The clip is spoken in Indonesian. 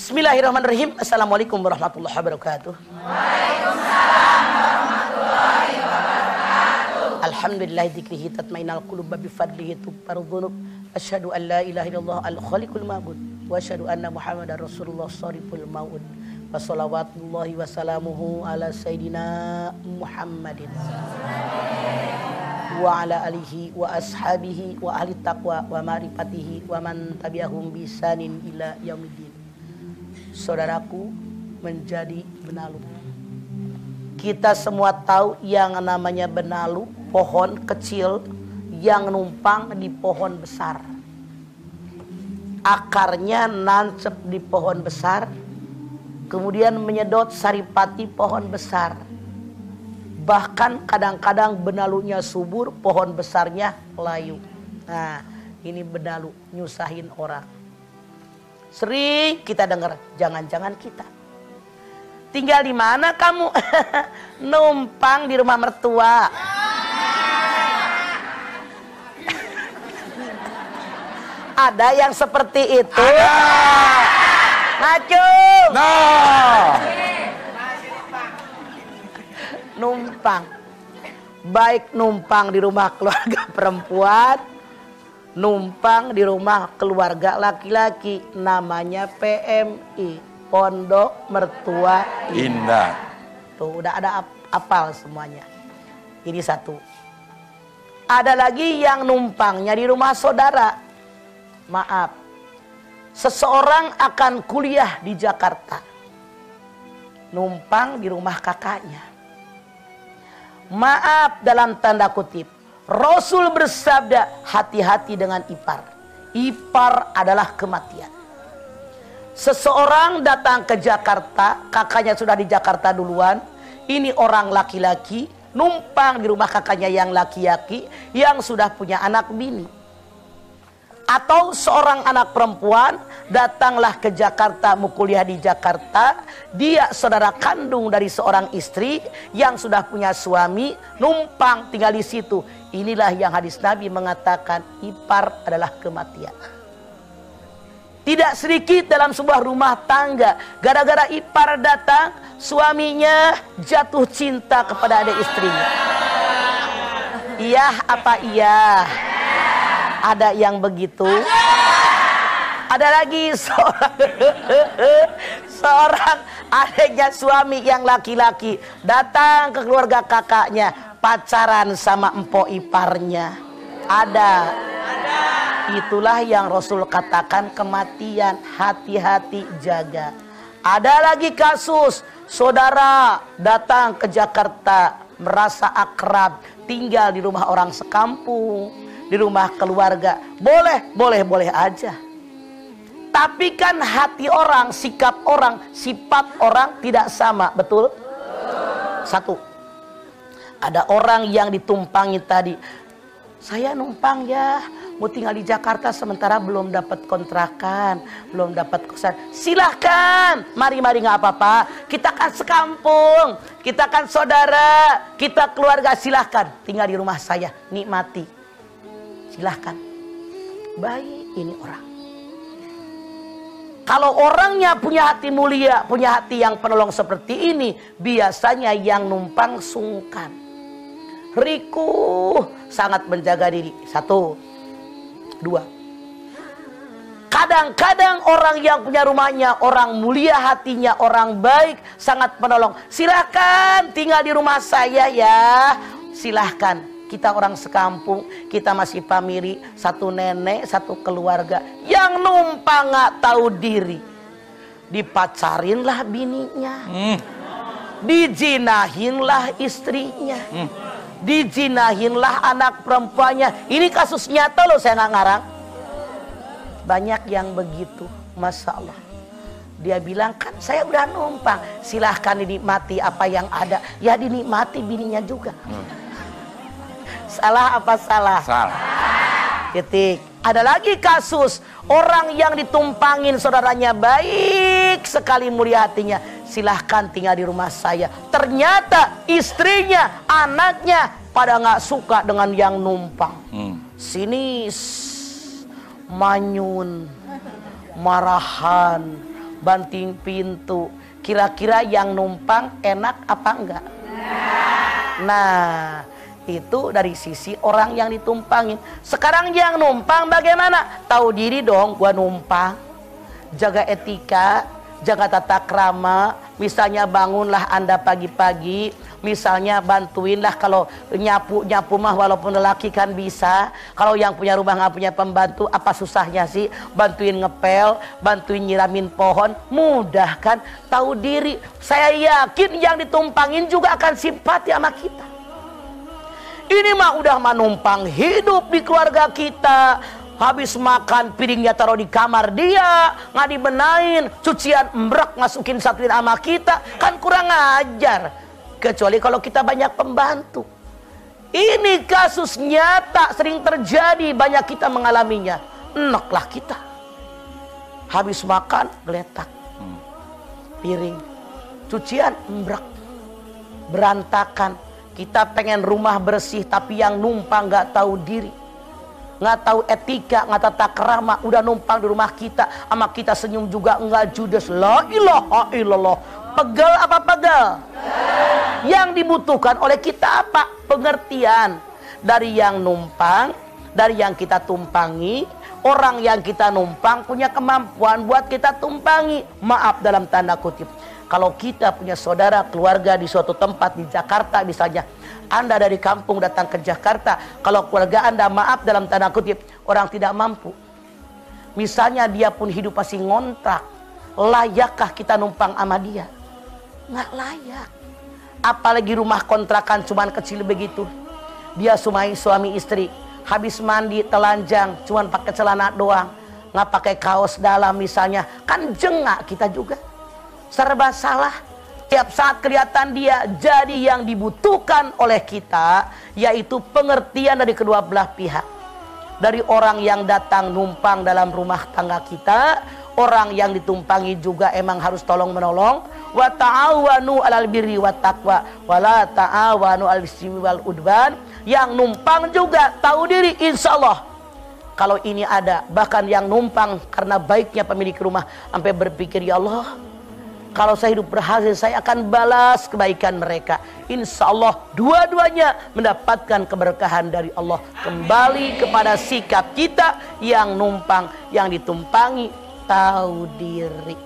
Bismillahirrahmanirrahim. Assalamualaikum warahmatullahi wabarakatuh. Waalaikumsalam warahmatullahi wabarakatuh. Alhamdulillah dzikrihi tatmainnul qulub bi fadlihi tughfaru dzunub. Asyhadu an la ilaha illallah al-khaliqul ma'bud wa asyhadu anna Muhammadar Rasulullah shariful maud. Wa shalawatullahi wa salamuhu ala sayyidina Muhammadin wa ala alihi wa ashabihi wa ahli taqwa wa ma'rifatihi wa man tabi'ahum bi ihsanin ila yaumiddin. Saudaraku, menjadi benalu. Kita semua tahu yang namanya benalu, pohon kecil yang numpang di pohon besar. Akarnya nancep di pohon besar, kemudian menyedot saripati pohon besar. Bahkan kadang-kadang benalunya subur, pohon besarnya layu. Nah, ini benalu nyusahin orang. Sering kita dengar, jangan-jangan kita tinggal di mana kamu? Numpang di rumah mertua. Ada yang seperti itu? Ngacung. Numpang. Baik numpang di rumah keluarga perempuan, numpang di rumah keluarga laki-laki, namanya PMI, Pondok Mertua Indah. Tuh udah ada apal semuanya. Ini satu. Ada lagi yang numpangnya di rumah saudara. Maaf, seseorang akan kuliah di Jakarta, numpang di rumah kakaknya. Maaf dalam tanda kutip, Rasul bersabda, hati-hati dengan ipar. Ipar adalah kematian. Seseorang datang ke Jakarta, kakaknya sudah di Jakarta duluan. Ini orang laki-laki, numpang di rumah kakaknya yang laki-laki, yang sudah punya anak bini. Atau seorang anak perempuan datanglah ke Jakarta, mau kuliah di Jakarta. Dia saudara kandung dari seorang istri yang sudah punya suami, numpang tinggal di situ. Inilah yang hadis Nabi mengatakan, ipar adalah kematian. Tidak sedikit dalam sebuah rumah tangga, gara-gara ipar datang, suaminya jatuh cinta kepada adik istrinya. Iya apa iya? Ada yang begitu. Ada lagi seorang adiknya suami yang laki-laki datang ke keluarga kakaknya, pacaran sama empok iparnya. Ada. Itulah yang Rasul katakan kematian, hati-hati jaga. Ada lagi kasus saudara datang ke Jakarta, merasa akrab, tinggal di rumah orang sekampung, di rumah keluarga. Boleh aja. Tapi kan hati orang, sikap orang, sifat orang tidak sama, betul? Satu, ada orang yang ditumpangi tadi. Saya numpang ya, mau tinggal di Jakarta sementara belum dapat kontrakan, belum dapat kosan. Silahkan, mari nggak apa-apa. Kita kan sekampung, kita kan saudara, kita keluarga. Silahkan tinggal di rumah saya, nikmati. Silahkan. Baik ini orang. Kalau orangnya punya hati mulia, punya hati yang penolong seperti ini, biasanya yang numpang sungkan, rikuh, sangat menjaga diri. Satu, dua. Kadang-kadang orang yang punya rumahnya, orang mulia hatinya, orang baik, sangat penolong. Silahkan tinggal di rumah saya ya. Silahkan. Kita orang sekampung, kita masih famili, satu nenek, satu keluarga. Yang numpang gak tahu diri, dipacarinlah bininya, dijinahinlah istrinya, dijinahinlah anak perempuannya. Ini kasus nyata loh, saya gak ngarang. Banyak yang begitu, Masya Allah. Dia bilang kan saya udah numpang, silahkan dinikmati apa yang ada. Ya dinikmati bininya juga. Salah apa salah? Salah. Titik. Ada lagi kasus orang yang ditumpangin saudaranya baik sekali mulia hatinya. Silahkan tinggal di rumah saya. Ternyata istrinya, anaknya pada nggak suka dengan yang numpang. Sinis, manyun, marahan, banting pintu. Kira-kira yang numpang enak apa enggak? Nah, itu dari sisi orang yang ditumpangin. Sekarang yang numpang bagaimana? Tahu diri dong, gua numpang. Jaga etika, jaga tata krama. Misalnya bangunlah Anda pagi-pagi, misalnya bantuinlah kalau nyapu mah walaupun lelaki kan bisa. Kalau yang punya rumah nggak punya pembantu, apa susahnya sih? Bantuin ngepel, bantuin nyiramin pohon, mudah kan? Tahu diri. Saya yakin yang ditumpangin juga akan simpati sama kita. Ini mah udah menumpang hidup di keluarga kita. Habis makan piringnya taruh di kamar dia, nggak dibenain, cucian embrek masukin satuin sama kita, kan kurang ajar. Kecuali kalau kita banyak pembantu. Ini kasus nyata sering terjadi, banyak kita mengalaminya. Enaklah kita. Habis makan geletak, piring, cucian embrek, berantakan. Kita pengen rumah bersih, tapi yang numpang nggak tahu diri, nggak tahu etika, nggak tata krama, udah numpang di rumah kita, sama kita senyum juga nggak judes. La ilaha illallah. Pegel apa pegel? Yang dibutuhkan oleh kita apa? Pengertian dari yang numpang, dari yang kita tumpangi. Orang yang kita numpang punya kemampuan buat kita tumpangi. Maaf dalam tanda kutip. Kalau kita punya saudara keluarga di suatu tempat di Jakarta misalnya, Anda dari kampung datang ke Jakarta, kalau keluarga Anda maaf dalam tanda kutip orang tidak mampu, misalnya dia pun hidup masih ngontrak, layakkah kita numpang sama dia? Nggak layak. Apalagi rumah kontrakan cuman kecil begitu, dia suami istri, habis mandi telanjang, cuman pakai celana doang, nggak pakai kaos dalam misalnya, kan jengak kita juga. Serba salah. Tiap saat kelihatan dia. Jadi yang dibutuhkan oleh kita yaitu pengertian dari kedua belah pihak. Dari orang yang datang numpang dalam rumah tangga kita, orang yang ditumpangi juga emang harus tolong menolong. Wa ta'awanu 'alal birri wat taqwa wa la ta'awanu 'alal ismi wal udwan. Yang numpang juga tahu diri, insya Allah kalau ini ada, bahkan yang numpang karena baiknya pemilik rumah sampai berpikir, ya Allah, kalau saya hidup berhasil, saya akan balas kebaikan mereka. Insya Allah dua-duanya mendapatkan keberkahan dari Allah. Kembali kepada sikap kita yang numpang, yang ditumpangi, tahu diri.